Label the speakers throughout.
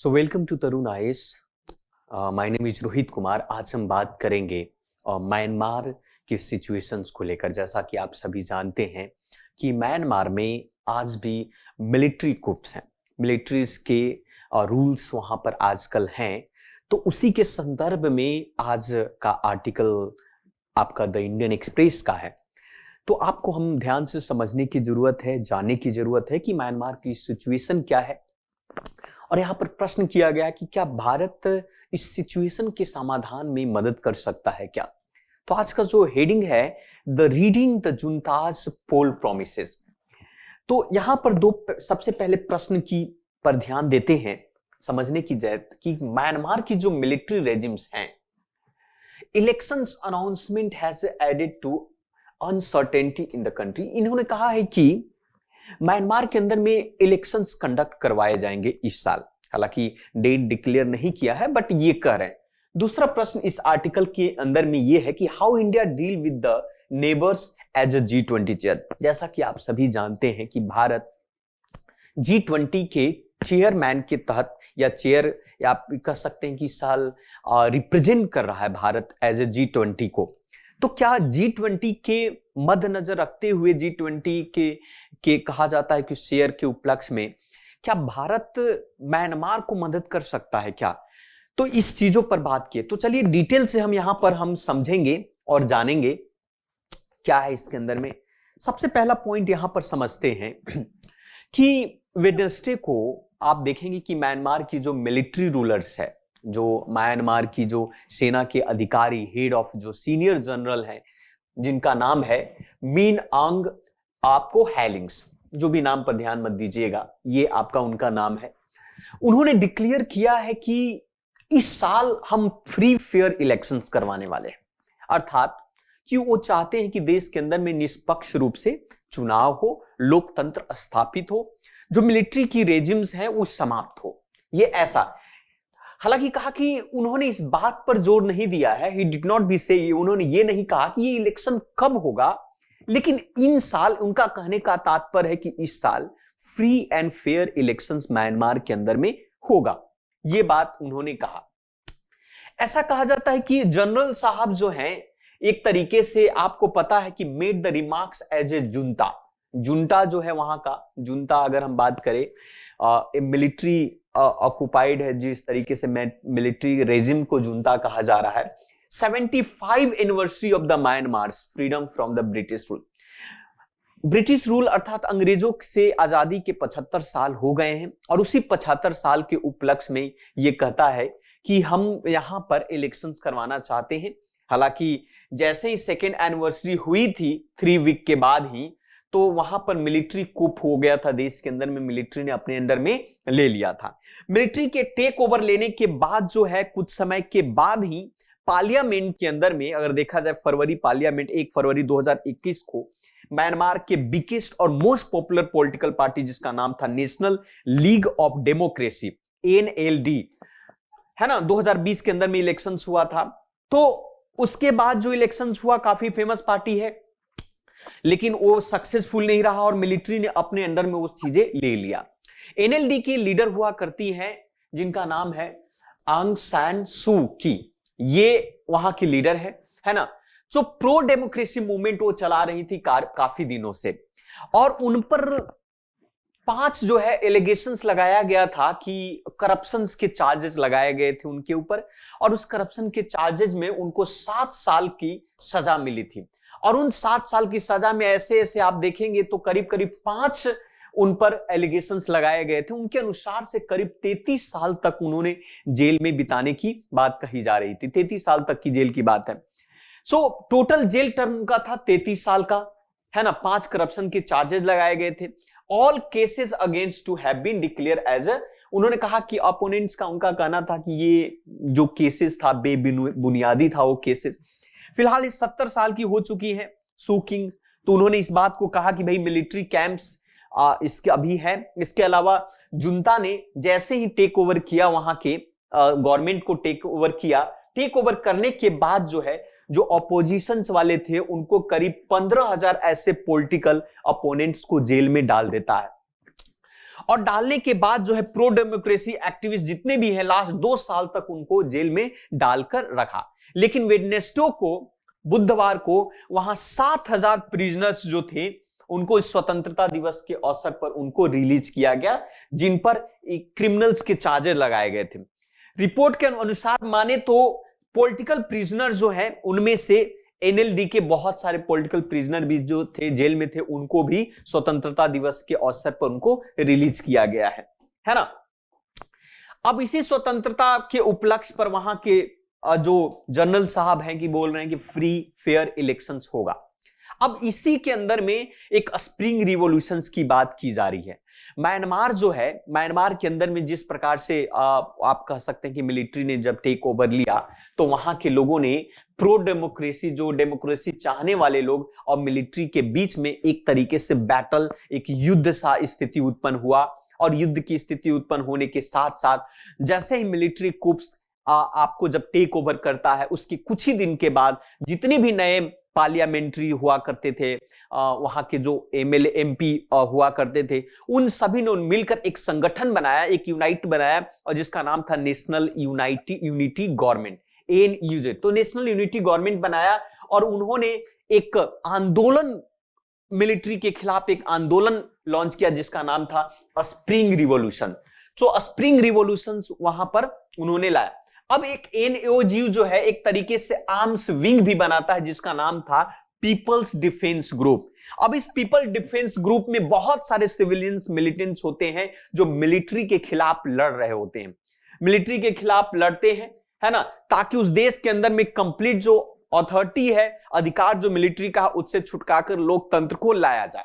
Speaker 1: So welcome to Tarun IAS. My name is Rohit Kumar. आज हम बात करेंगे म्यांमार की सिचुएशंस को लेकर। जैसा कि आप सभी जानते हैं कि म्यांमार में आज भी मिलिट्री कुप्स हैं, मिलिट्रीज के रूल्स वहां पर आजकल हैं। तो उसी के संदर्भ में आज का आर्टिकल आपका द इंडियन एक्सप्रेस का है। तो आपको हम ध्यान से समझने की जरूरत है, जानने की जरूरत है कि म्यांमार की सिचुएशन क्या है। और यहां पर प्रश्न किया गया कि क्या भारत इस सिचुएशन के समाधान में मदद कर सकता है क्या। तो आज का जो हेडिंग है, the reading the junta's poll promises. तो यहां पर सबसे पहले प्रश्न की पर ध्यान देते हैं, समझने की जरूरत कि म्यांमार की जो मिलिट्री रेजिम्स हैं, elections announcement has added to uncertainty in the country. इन्होंने कहा है कि म्यांमार के अंदर में इलेक्शंस कंडक्ट करवाए जाएंगे इस साल। हालांकि डेट डिक्लेयर नहीं किया है, बट ये कह रहे हैं। दूसरा प्रश्न इस आर्टिकल के अंदर में ये है कि how India deal with the neighbours as a G20 chair. जैसा कि आप सभी जानते हैं कि भारत G20 के चेयरमैन के तहत या चेयर, या आप कह सकते हैं कि साल रिप्रेजेंट कर रहा है भारत एज ए G20 को। तो क्या G20 के मद्देनजर रखते हुए G20 के कहा जाता है कि शेयर के उपलक्ष्य में क्या भारत म्यांमार को मदद कर सकता है क्या। तो इस चीजों पर बात की। तो चलिए डिटेल से हम समझेंगे और जानेंगे क्या है इसके अंदर में। सबसे पहला पॉइंट यहां पर समझते हैं कि वेडनेसडे को आप देखेंगे कि म्यांमार की जो मिलिट्री रूलर्स है, जो म्यांमार की जो सेना के अधिकारी, हेड ऑफ जो सीनियर जनरल है, जिनका नाम है मीन आंग आपको हैलिंग्स, जो भी नाम पर ध्यान मत दीजिएगा, ये आपका उनका नाम है। उन्होंने डिक्लेयर किया है कि इस साल हम फ्री फेयर इलेक्शंस करवाने वाले हैं। अर्थात कि वो चाहते हैं कि देश के अंदर में निष्पक्ष रूप से चुनाव हो, लोकतंत्र स्थापित हो, जो मिलिट्री की रेजिम्स हैं वो समाप्त हो। ये ऐसा, हालांकि कहा कि उन्होंने इस बात पर जोर नहीं दिया है, ही डिड नॉट बी से, उन्होंने ये नहीं कहा कि ये इलेक्शन कब होगा, लेकिन इन साल, उनका कहने का तात्पर्य है कि इस साल free and fair elections Myanmar के अंदर में होगा। ये बात उन्होंने कहा। ऐसा कहा जाता है कि जनरल साहब जो हैं, एक तरीके से आपको पता है कि made the remarks as a junta. Junta जो है वहां का जुंता, अगर हम बात करें, मिलिट्री ऑक्युपाइड है, जिस तरीके से मिलिट्री रेजिम को जुंता कहा जा रहा है। 75 anniversary of the Myanmar's freedom from the British rule. British rule अर्थात अंग्रेजों से आजादी के 75 साल हो गए हैं, और उसी 75 साल के उपलक्ष्य में ये कहता है कि हम यहां पर इलेक्शंस करवाना चाहते हैं। हालांकि जैसे ही सेकेंड एनिवर्सरी हुई थी 3 वीक के बाद ही, तो वहां पर मिलिट्री कूप हो गया था देश के अंदर में, मिलिट्री ने अपने अंडर में ले लिया था। मिलिट्री के टेक ओवर लेने के बाद जो है, कुछ समय के बाद ही पार्लियामेंट के अंदर में, अगर देखा जाए फरवरी पार्लियामेंट 1 फरवरी 2021 को, म्यांमार के बिगेस्ट और मोस्ट पॉपुलर पॉलिटिकल पार्टी, जिसका नाम था national league of democracy, NLD, है ना, 2020 के अंदर में इलेक्शंस हुआ था। तो उसके बाद जो इलेक्शंस हुआ, काफी फेमस पार्टी है, लेकिन वो सक्सेसफुल नहीं रहा और मिलिट्री ने अपने अंडर में वो चीजें ले लिया। NLD की लीडर हुआ करती हैं, जिनका नाम है आंग सान सू की। ये वहां की लीडर है ना। जो प्रो डेमोक्रेसी मूवमेंट वो चला रही थी काफी दिनों से, और उन पर 5 जो है एलिगेशंस लगाया गया था कि करप्शन के चार्जेस लगाए गए थे उनके ऊपर, और उस करप्शन के चार्जेस में उनको 7 साल की सजा मिली थी। और उन 7 साल की सजा में ऐसे ऐसे आप देखेंगे तो करीब करीब 5 उन पर एलिगेशंस लगाए गए थे। उनके अनुसार से करीब 33 साल तक उन्होंने जेल में बिताने की बात कही जा रही थी। 33 साल तक की जेल की बात है। सो टोटल जेल टर्म उनका था 33 साल का, है ना। 5 करप्शन के चार्जेस लगाए गए थे। All cases against to have been declare as a, उन्होंने कहा कि अपोनेंट्स का, उनका कहना था कि ये जो केसेस था बेबुनियादी था वो केसेस। फिलहाल इस 70 साल की हो चुकी है सू किंग। तो उन्होंने इस बात को कहा कि भाई मिलिट्री कैंप्स इसके अभी है। इसके अलावा जुंता ने जैसे ही टेक ओवर किया, वहां के गवर्नमेंट को टेक ओवर किया, टेक ओवर करने के बाद जो है, जो अपोजिशंस वाले थे उनको करीब 15,000 ऐसे पॉलिटिकल अपोनेंट्स को जेल में डाल देता है। और डालने के बाद जो है प्रो डेमोक्रेसी एक्टिविस्ट जितने भी हैं लास्ट 2 साल तक उनको जेल में डालकर रखा। लेकिन वेडनेसडे को, बुधवार को, वहां 7,000 प्रिजनर्स जो थे उनको इस स्वतंत्रता दिवस के अवसर पर उनको रिलीज किया गया, जिन पर क्रिमिनल्स के चार्जेस लगाए गए थे। रिपोर्ट के अनुसार माने तो पॉलिटिकल प्रिजनर जो हैं उनमें से एनएलडी के बहुत सारे पॉलिटिकल प्रिजनर भी जो थे जेल में थे उनको भी स्वतंत्रता दिवस के अवसर पर उनको रिलीज किया गया है ना। अब इसी स्वतंत्रता के उपलक्ष्य पर वहां के जो जनरल साहब हैं कि बोल रहे हैं कि फ्री फेयर इलेक्शंस होगा। अब इसी के अंदर में एक स्प्रिंग रिवॉल्यूशंस की बात की जा रही है। म्यांमार जो है, म्यांमार के अंदर में जिस प्रकार से आप कह सकते हैं कि मिलिट्री ने जब टेक ओवर लिया तो वहां के लोगों ने प्रो डेमोक्रेसी, जो डेमोक्रेसी चाहने वाले लोग और मिलिट्री के बीच में एक तरीके से बैटल, एक युद्ध सा स्थिति उत्पन्न हुआ। और युद्ध की स्थिति उत्पन्न होने के साथ साथ जैसे ही मिलिट्री कुप्स आपको जब टेक ओवर करता है उसके कुछ ही दिन के बाद जितने भी नए पार्लियामेंट्री हुआ करते थे, वहां के जो एमएलए एमपी हुआ करते थे, उन सभी ने मिलकर एक संगठन बनाया, एक यूनाइट बनाया और जिसका नाम था नेशनल यूनिटी गवर्नमेंट, एनयूजे। तो नेशनल यूनिटी गवर्नमेंट बनाया और उन्होंने एक आंदोलन, मिलिट्री के खिलाफ एक आंदोलन लॉन्च किया जिसका नाम था स्प्रिंग रिवॉल्यूशन। तो स्प्रिंग रिवॉल्यूशन वहां पर उन्होंने लाया। अब एक एनओजी जो है एक तरीके से आर्म्स विंग भी बनाता है जिसका नाम था पीपल्स डिफेंस ग्रुप। अब इस पीपल डिफेंस ग्रुप में बहुत सारे सिविलियंस, मिलिटेंट्स होते हैं जो मिलिट्री के खिलाफ लड़ रहे होते हैं, मिलिट्री के खिलाफ लड़ते हैं, है ना, ताकि उस देश के अंदर में कंप्लीट जो अथॉरिटी है, अधिकार जो मिलिट्री का, उससे छुटकाकर लोकतंत्र को लाया जाए।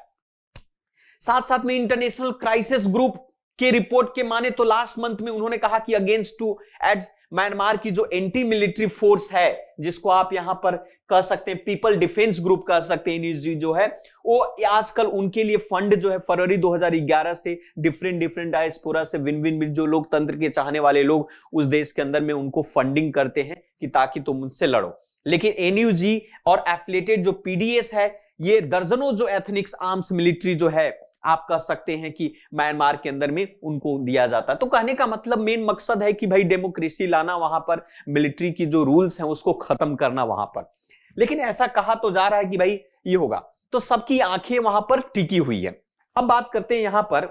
Speaker 1: साथ साथ में इंटरनेशनल क्राइसिस ग्रुप के रिपोर्ट के माने तो लास्ट मंथ में उन्होंने कहा कि अगेंस्ट टू एड म्यांमार की जो एंटी मिलिट्री फोर्स है, जिसको आप यहां पर कह सकते हैं पीपल डिफेंस ग्रुप कह सकते हैं, एनयूजी जो है वो आजकल उनके लिए फंड जो है फरवरी 2011 से डिफरेंट डायस्पोरा से विन जो लोकतंत्र के चाहने वाले लोग उस देश के अंदर में उनको फंडिंग करते हैं कि ताकि तुम उनसे लड़ो। लेकिन एनयूजी और एफिलिएटेड जो पीडीएस है, ये दर्जनों जो एथनिक्स आर्म्स मिलिट्री जो है आप कह सकते हैं कि म्यांमार के अंदर में उनको दिया जाता है। तो कहने का मतलब मेन मकसद है कि भाई डेमोक्रेसी लाना, वहां पर मिलिट्री की जो रूल्स हैं उसको खत्म करना वहां पर। लेकिन ऐसा कहा तो जा रहा है कि भाई ये होगा, तो सबकी आंखें वहां पर टिकी हुई है। अब बात करते हैं यहां पर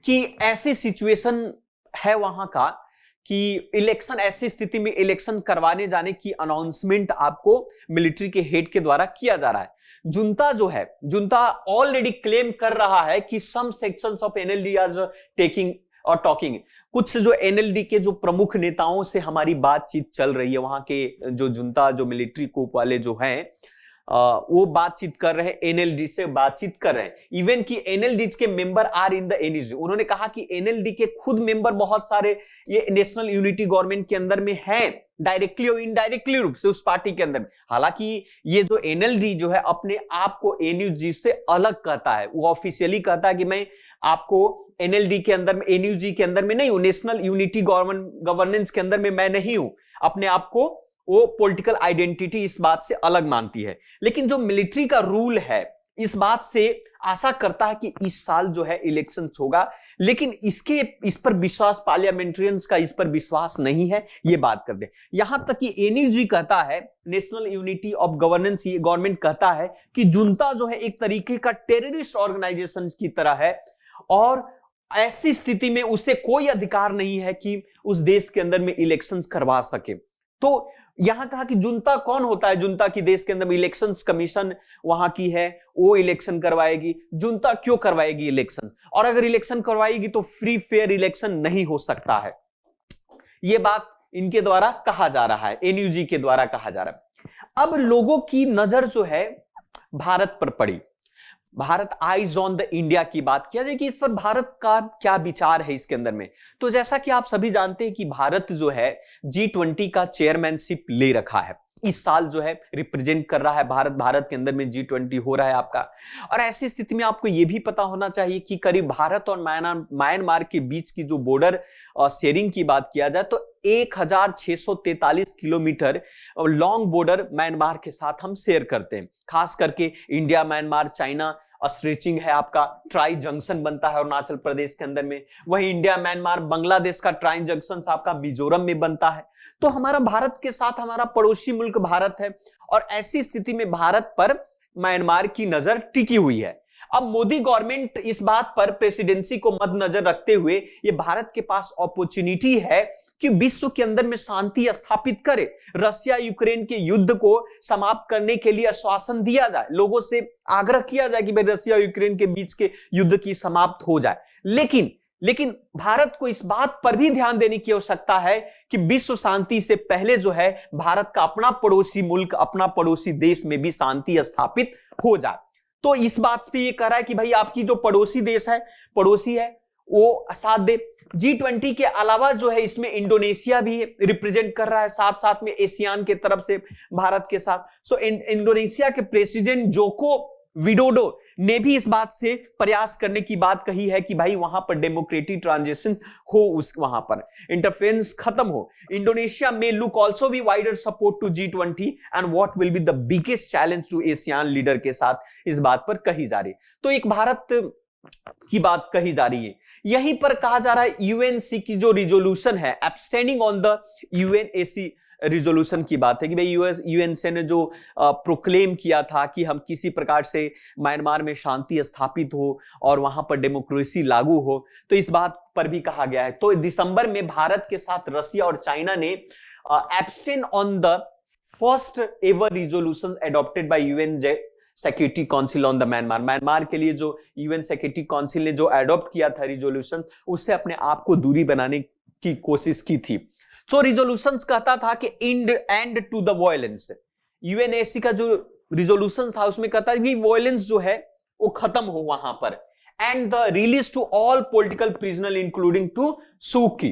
Speaker 1: कि ऐसी सिचुएशन है वहां का कि इलेक्शन, ऐसी स्थिति में इलेक्शन करवाने जाने की अनाउंसमेंट आपको मिलिट्री के हेड के द्वारा किया जा रहा है। जुंता जो है, जुंता ऑलरेडी क्लेम कर रहा है कि some sections of NLD are taking or talking. कुछ जो एनएलडी के जो प्रमुख नेताओं से हमारी बातचीत चल रही है, वहां के जो जुंता, जो मिलिट्री कूप वाले जो हैं, वो बातचीत कर रहे हैं, एनएलडी से बातचीत कर रहे हैं। इवन कि एनएलडी के मेंबर आर इन द एनयूजी। उन्होंने कहा कि एनएलडी के खुद मेंबर बहुत सारे ये नेशनल यूनिटी गवर्नमेंट के अंदर में हैं, डायरेक्टली और इनडायरेक्टली रूप से उस पार्टी के अंदर में। हालांकि ये जो एनएलडी जो है अपने आप को एनयूजी से अलग कहता है, वो ऑफिशियली कहता है कि मैं आपको एनएलडी के अंदर में, एनयूजी के अंदर में नहीं हूं, नेशनल यूनिटी गवर्नेंस के अंदर में मैं नहीं हूं। अपने आप को वो पॉलिटिकल आइडेंटिटी इस बात से अलग मानती है। लेकिन जो मिलिट्री का रूल है इस बात से आशा करता है कि इस साल जो है इलेक्शंस होगा, लेकिन इस पर विश्वास, पार्लियामेंट्रियंस का इस पर विश्वास नहीं है, ये बात करते हैं। यहां तक कि एनयूजी कहता है, national unity of governance government कहता है कि जुंता जो है एक तरीके का टेररिस्ट ऑर्गेनाइजेशन की तरह है और ऐसी स्थिति में उसे कोई अधिकार नहीं है कि उस देश के अंदर में इलेक्शंस करवा सके। तो यहां कहा कि जुंता कौन होता है, जुंता की देश के अंदर इलेक्शंस कमीशन वहां की है, वो इलेक्शन करवाएगी। जुंता क्यों करवाएगी इलेक्शन, और अगर इलेक्शन करवाएगी तो फ्री फेयर इलेक्शन नहीं हो सकता है। यह बात इनके द्वारा कहा जा रहा है, एनयूजी के द्वारा कहा जा रहा है। अब लोगों की नजर जो है भारत पर पड़ी, Bharat eyes on the India की बात किया जाए कि इस पर भारत का क्या विचार है इसके अंदर में। तो जैसा कि आप सभी जानते हैं कि भारत जो है G20 का चेयरमैनशिप ले रखा है, इस साल जो है रिप्रेजेंट कर रहा है भारत के अंदर में G20 हो रहा है आपका। और ऐसी स्थिति में आपको यह भी पता होना चाहिए कि करीब भारत और म्यांमार के बीच की जो बॉर्डर शेयरिंग की बात किया जाए तो 1643 किलोमीटर लॉन्ग बॉर्डर म्यांमार के साथ हम शेयर करते हैं। खास करके इंडिया, म्यांमार, चाइना स्ट्रेचिंग है आपका, ट्राई जंक्शन बनता है अरुणाचल प्रदेश के अंदर में। वहीं इंडिया म्यांमार बांग्लादेश का ट्राई जंक्शन आपका मिजोरम में बनता है। तो हमारा भारत के साथ हमारा पड़ोसी मुल्क भारत है, और ऐसी स्थिति में भारत पर म्यांमार की नजर टिकी हुई है। अब मोदी गवर्नमेंट इस बात पर प्रेसिडेंसी को मद्देनजर रखते हुए ये भारत के पास अपॉर्चुनिटी है कि विश्व के अंदर में शांति स्थापित करे, रशिया यूक्रेन के युद्ध को समाप्त करने के लिए आश्वासन दिया जाए, लोगों से आग्रह किया जाए कि भाई रशिया यूक्रेन के बीच के युद्ध की समाप्त हो जाए। लेकिन भारत को इस बात पर भी ध्यान देने की आवश्यकता है कि विश्व शांति से पहले जो है भारत का अपना पड़ोसी मुल्क, अपना पड़ोसी देश में भी शांति स्थापित हो जाए। तो इस बात पे ये कह रहा है कि भाई आपकी जो पड़ोसी है वो साथ दे। G20 के अलावा जो है इसमें इंडोनेशिया भी रिप्रेजेंट कर रहा है, साथ साथ में एशियान के तरफ से भारत के साथ। इंडोनेशिया के प्रेसिडेंट जोको विडोडो ने भी इस बात से प्रयास करने की बात कही है कि भाई वहां पर डेमोक्रेटिक ट्रांजिशन हो, वहां पर इंटरफेरेंस खत्म हो। इंडोनेशिया में look also be wider support to G20 and what will be the biggest challenge to Asian leader के साथ इस बात पर कही जा रही। तो एक भारत की बात कही जा रही है। यहीं पर कहा जा रहा है यूएनसी की जो रिजोल्यूशन है, एब्सटेनिंग ऑन द यूएनएसी रिजोल्यूशन की बात है कि भाई यूएनसी ने जो प्रोक्लेम किया था कि हम किसी प्रकार से म्यांमार में शांति स्थापित हो और वहां पर डेमोक्रेसी लागू हो, तो इस बात पर भी कहा गया है। तो दिसंबर में भारत के साथ रशिया और चाइना ने abstain on the first ever resolution adopted by UN security council on the Myanmar के लिए जो यूएन सिक्योरिटी काउंसिल ने जो अडॉप्ट किया था रिजोल्यूशन, उससे अपने आप को दूरी बनाने की कोशिश की थी। सो रिजोल्यूशन कहता था कि एंड टू द वायलेंस। यूएनएसी का जो रिजोल्यूशन था उसमें कहता है कि वायलेंस जो है वो खत्म हो वहां पर, and the release to all political prisoner including to Suu Kyi.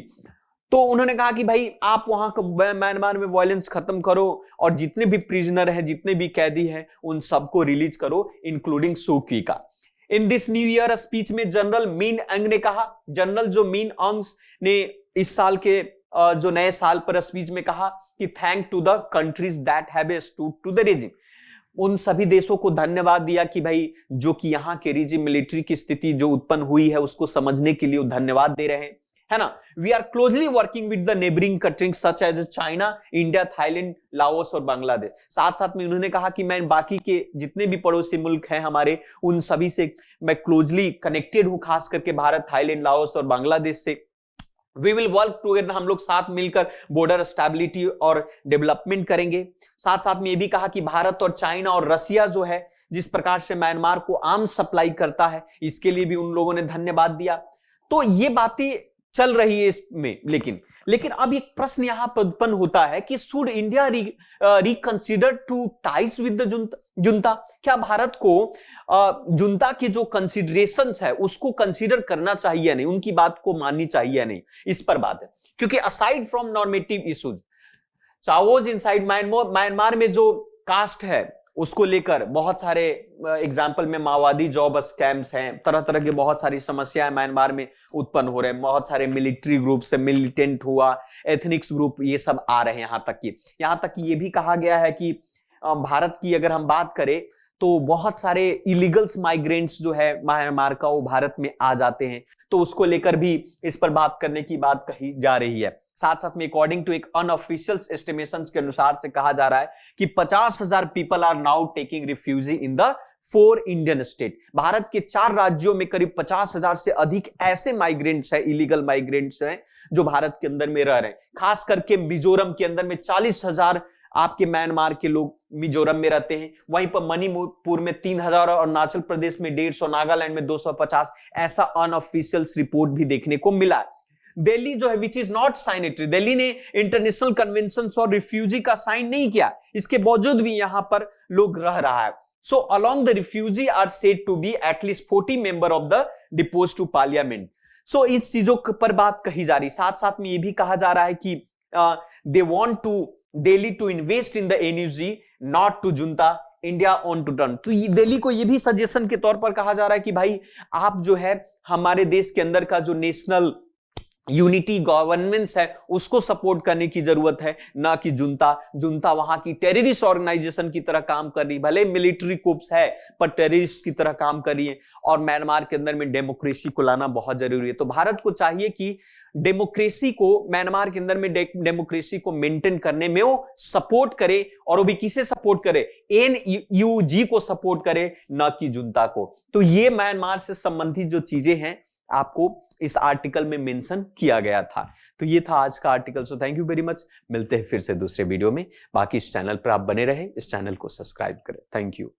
Speaker 1: तो उन्होंने कहा कि भाई आप वहां म्यांमार में वायलेंस खत्म करो और जितने भी प्रिजनर हैं, जितने भी कैदी हैं, उन सबको रिलीज करो इंक्लूडिंग सू की का। In this new year speech में जनरल मिन अंग ने कहा, जनरल जो मिन अंग ने इस साल के जो नए साल पर स्पीच में कहा कि thank to the countries that have stood to the regime, उन सभी देशों को धन्यवाद दिया कि भाई जो कि यहाँ के रिजिम मिलिट्री की स्थिति जो उत्पन्न हुई है उसको समझने के लिए धन्यवाद दे रहे हैं, है ना। We are closely working with the neighbouring countries such as China, India, Thailand, Laos और बांग्लादेश। साथ साथ में उन्होंने कहा कि मैं बाकी के जितने भी पड़ोसी मुल्क हैं हमारे, उन सभी से मैं क्लोजली कनेक्टेड हूं, खास करके भारत, थाईलैंड, लाओस और बांग्लादेश से। वी विल वर्क टुगेदर, हम लोग साथ मिलकर बॉर्डर स्टेबिलिटी और डेवलपमेंट करेंगे। साथ साथ में ये भी कहा कि भारत और चाइना और रशिया जो है जिस प्रकार से म्यांमार को आर्म्स सप्लाई करता है, इसके लिए भी उन लोगों ने धन्यवाद दिया। तो ये बातें चल रही है इसमें, लेकिन अब एक प्रश्न यहां पर उत्पन्न होता है कि should India reconsider to ties with the junta? क्या भारत को जुंता की जो कंसिडरेशंस है उसको कंसीडर करना चाहिए या नहीं, उनकी बात को माननी चाहिए या नहीं, इस पर बात है। क्योंकि aside from normative issues, chaos inside Myanmar में जो कास्ट है उसको लेकर बहुत सारे एग्जाम्पल में माओवादी जॉब स्कैम्स हैं, तरह तरह की बहुत सारी समस्याएं म्यांमार में उत्पन्न हो रहे हैं। बहुत सारे मिलिट्री ग्रुप से मिलिटेंट हुआ, एथनिक्स ग्रुप, ये सब आ रहे हैं। यहां तक कि ये भी कहा गया है कि भारत की अगर हम बात करें तो बहुत सारे इलीगल्स माइग्रेंट्स जो है म्यांमार का वो भारत में आ जाते हैं, तो उसको लेकर भी इस पर बात करने की बात कही जा रही है। साथ साथ में अकॉर्डिंग टू एक अनऑफिशियल एस्टिमेशंस के अनुसार से कहा जा रहा है कि 50,000 people are now taking refugee in the 4 Indian state. Bharat के 4 राज्यों में करीब 50,000 से अधिक ऐसे माइग्रेंट्स हैं, इलीगल माइग्रेंट्स हैं जो भारत के अंदर में रह रहे हैं। खास करके मिजोरम के अंदर में 40,000 आपके म्यांमार के लोग मिजोरम में रहते हैं। वहीं पर मणिपुर में 3,000 और अरुणाचल प्रदेश में 150, नागालैंड में 250, ऐसा अनऑफिशियल रिपोर्ट भी देखने को मिला है। दिल्ली जो है विच इज नॉट साइनेटरी, दिल्ली ने इंटरनेशनल कन्वेंशन और रिफ्यूजी का साइन नहीं किया, इसके बावजूद भी यहां पर लोग रह रहा है। So along the refugee are said to be at least 40 member of the deposed to parliament. सो इस चीजों पर बात कही जा रही। साथ साथ में यह भी कहा जा रहा है कि they want to Delhi to invest in the energy not to junta, India on to turn. तो दिल्ली को यह भी सजेशन के तौर पर कहा जा रहा है कि भाई आप जो है हमारे देश के अंदर का जो नेशनल यूनिटी गवर्नेंस है उसको सपोर्ट करने की जरूरत है, ना कि जुंता वहां की टेररिस्ट ऑर्गेनाइजेशन की तरह काम कर रही, भले मिलिट्री कुप्स है पर टेररिस्ट की तरह काम कर रही है। और म्यांमार के अंदर में डेमोक्रेसी को लाना बहुत जरूरी है। तो भारत को चाहिए कि डेमोक्रेसी को, म्यांमार के अंदर में डेमोक्रेसी को मेंटेन करने में वो सपोर्ट करे, और वो भी किसे सपोर्ट करे, एनयूजी को सपोर्ट करे, ना कि जुंता को। तो ये म्यांमार से संबंधित जो चीजें हैं आपको इस आर्टिकल में मेंशन किया गया था। तो ये था आज का article. So thank you very much, मिलते हैं फिर से दूसरे वीडियो में। बाकी इस चैनल पर आप बने रहे, इस चैनल को सब्सक्राइब करें। Thank you.